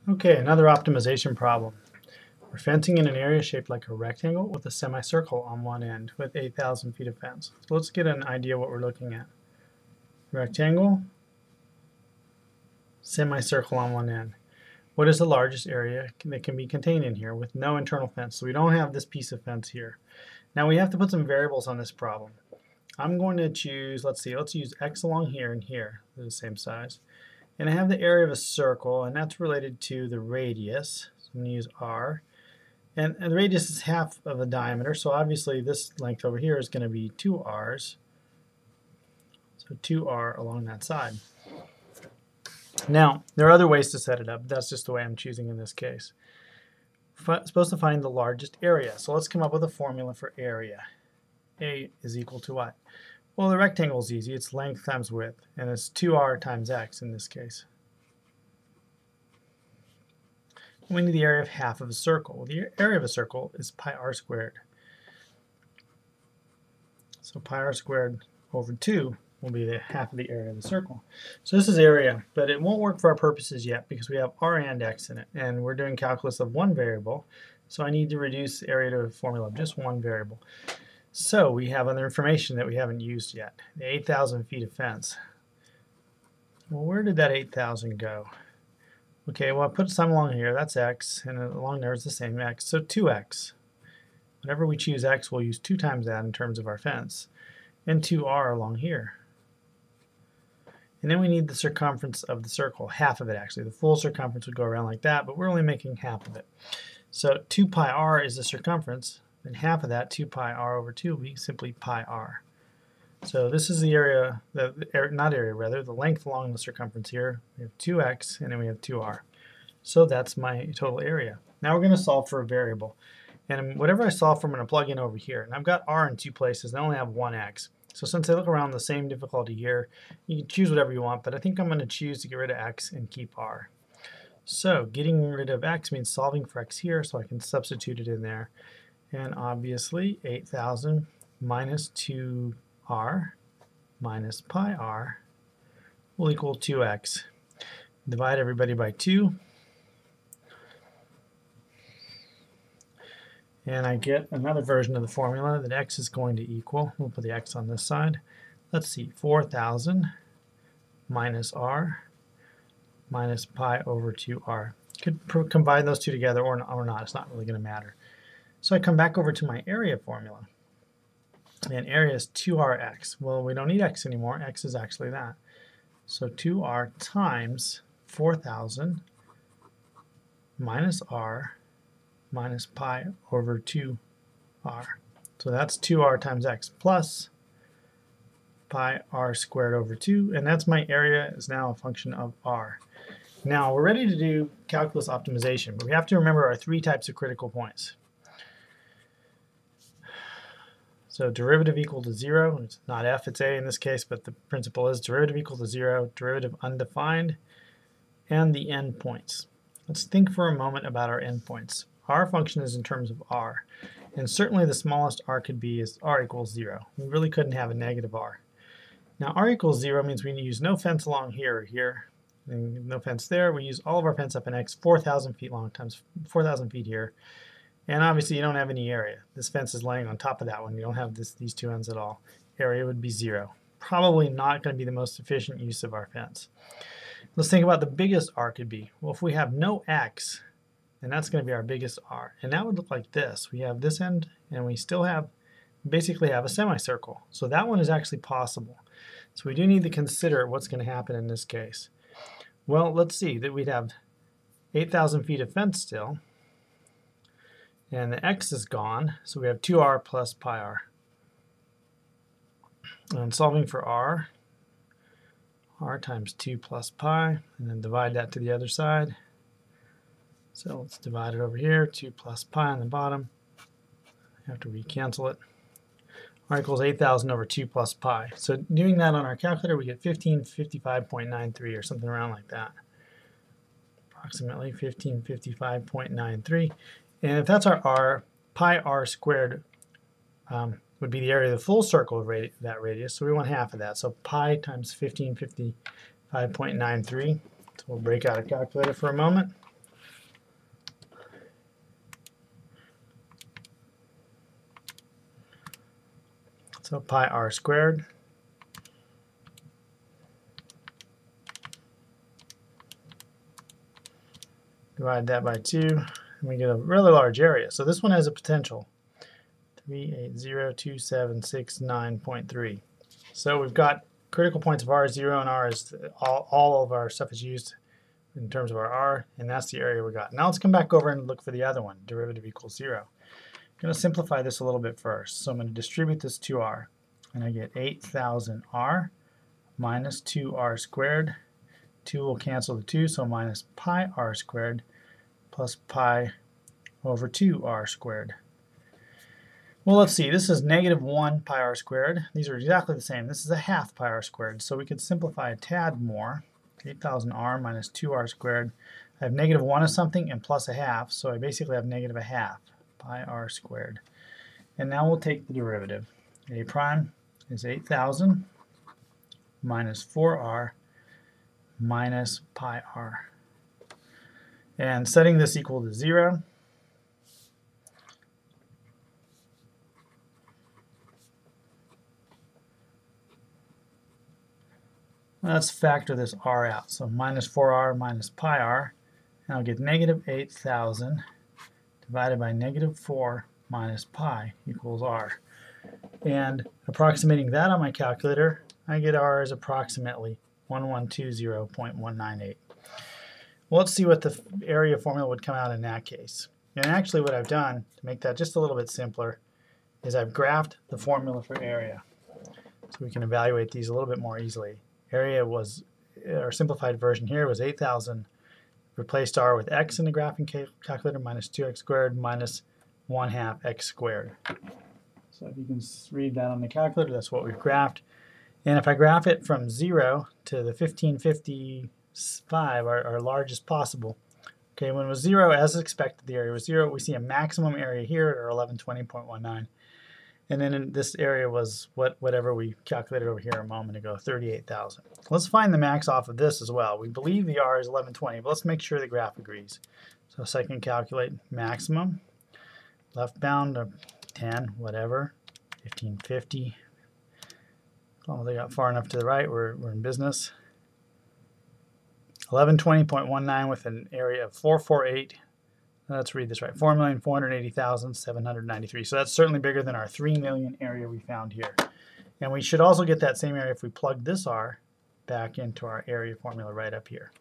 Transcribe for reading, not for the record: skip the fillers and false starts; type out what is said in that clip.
Okay, another optimization problem. We're fencing in an area shaped like a rectangle with a semicircle on one end with 8,000 feet of fence. So let's get an idea what we're looking at. Rectangle, semicircle on one end. What is the largest area that can be contained in here with no internal fence? So we don't have this piece of fence here. Now we have to put some variables on this problem. I'm going to choose, let's use x along here and here. They're the same size. And I have the area of a circle, and that's related to the radius. So I'm going to use r. And the radius is half of the diameter, so obviously this length over here is going to be 2 r's. So 2r along that side. Now, there are other ways to set it up, but that's just the way I'm choosing in this case. We're supposed to find the largest area, so let's come up with a formula for area. A is equal to what? Well, the rectangle is easy. It's length times width, and it's 2r times x in this case. We need the area of half of a circle. Well, the area of a circle is pi r squared. So pi r squared over 2 will be the half of the area of the circle. So this is area, but it won't work for our purposes yet because we have r and x in it, and we're doing calculus of one variable, so I need to reduce the area to a formula of just one variable. So we have other information that we haven't used yet, the 8,000 feet of fence. Well, where did that 8,000 go? Okay, well, I put some along here, that's x, and along there is the same x, so 2x. Whenever we choose x, we'll use 2 times that in terms of our fence, and 2r along here. And then we need the circumference of the circle, half of it actually. The full circumference would go around like that, but we're only making half of it. So 2 pi r is the circumference, and half of that, 2 pi r over 2, will be simply pi r. So this is the area, the length along the circumference here. We have 2x, and then we have 2r. So that's my total area. Now we're going to solve for a variable. And whatever I solve for, I'm going to plug in over here. And I've got r in 2 places, and I only have 1x. So since I look around the same difficulty here, you can choose whatever you want, but I think I'm going to choose to get rid of x and keep r. So getting rid of x means solving for x here, so I can substitute it in there. And obviously, 8,000 minus 2r minus pi r will equal 2x. Divide everybody by 2. And I get another version of the formula that x is going to equal, we'll put the x on this side. Let's see, 4,000 minus r minus pi over 2r. Could combine those two together or not, it's not really going to matter. So I come back over to my area formula. And area is 2rx. Well, we don't need x anymore. X is actually that. So 2r times 4,000 minus r minus pi over 2r. So that's 2r times x plus pi r squared over 2. And that's my area is now a function of r. Now we're ready to do calculus optimization, but we have to remember our 3 types of critical points. So derivative equal to 0, it's not f, it's a in this case, but the principle is derivative equal to 0, derivative undefined, and the endpoints. Let's think for a moment about our endpoints. Our function is in terms of r, and certainly the smallest r could be is r equals 0. We really couldn't have a negative r. Now r equals 0 means we use no fence along here or here, and no fence there. We use all of our fence up in x, 4,000 feet long times 4,000 feet here. And obviously you don't have any area. This fence is laying on top of that one. You don't have these two ends at all. Area would be 0. Probably not going to be the most efficient use of our fence. Let's think about the biggest r could be. Well, if we have no x, then that's going to be our biggest r. And that would look like this. We have this end, and we still basically have a semicircle. So that one is actually possible. So we do need to consider what's going to happen in this case. Well, let's see that we'd have 8,000 feet of fence still. And the x is gone, so we have 2r plus pi r. And solving for r times 2 plus pi, and then divide that to the other side. So let's divide it over here, 2 plus pi on the bottom. I have to recancel it. R equals 8,000 over 2 plus pi. So doing that on our calculator, we get 1555.93 or something around like that. Approximately 1555.93. And if that's our r, pi r squared would be the area of the full circle of that radius, so we want half of that. So pi times 1555.93. So we'll break out a calculator for a moment. So pi r squared. Divide that by 2, and we get a really large area. So this one has a potential 3802769.3. So we've got critical points of r is 0, and r is all of our stuff is used in terms of our r, and that's the area we got. Now let's come back over and look for the other one, derivative equals 0. I'm going to simplify this a little bit first. So I'm going to distribute this to r, and I get 8,000 r minus 2r squared. 2 will cancel the 2, so minus pi r squared plus pi over 2r squared. Well, let's see. This is negative 1 pi r squared. These are exactly the same. This is a half pi r squared, so we could simplify a tad more. 8,000 r minus 2r squared. I have negative 1 of something and plus a half, so I basically have negative a half pi r squared. And now we'll take the derivative. A prime is 8,000 minus 4r minus pi r. And setting this equal to 0, let's factor this r out. So minus 4r minus pi r, and I'll get negative 8,000 divided by negative 4 minus pi equals r. And approximating that on my calculator, I get r is approximately 1120.198. Well, let's see what the area formula would come out in that case. And actually what I've done to make that just a little bit simpler is I've graphed the formula for area, so we can evaluate these a little bit more easily. Area was, our simplified version here was 8,000. Replaced r with x in the graphing calculator, minus 2x squared minus 1/2 x squared. So if you can read that on the calculator, that's what we've graphed. And if I graph it from 0 to the 1555, our largest possible, okay, when it was 0, as expected, the area was 0, we see a maximum area here at our 1120.19. And then in this area was whatever we calculated over here a moment ago, 38,000. Let's find the max off of this as well. We believe the r is 1120, but let's make sure the graph agrees. So I can calculate maximum, left bound of 10, whatever, 1550. As long as I got far enough to the right, we're in business. 1120.19 with an area of 448. Let's read this right. 4,480,793. So that's certainly bigger than our 3 million area we found here. And we should also get that same area if we plug this r back into our area formula right up here.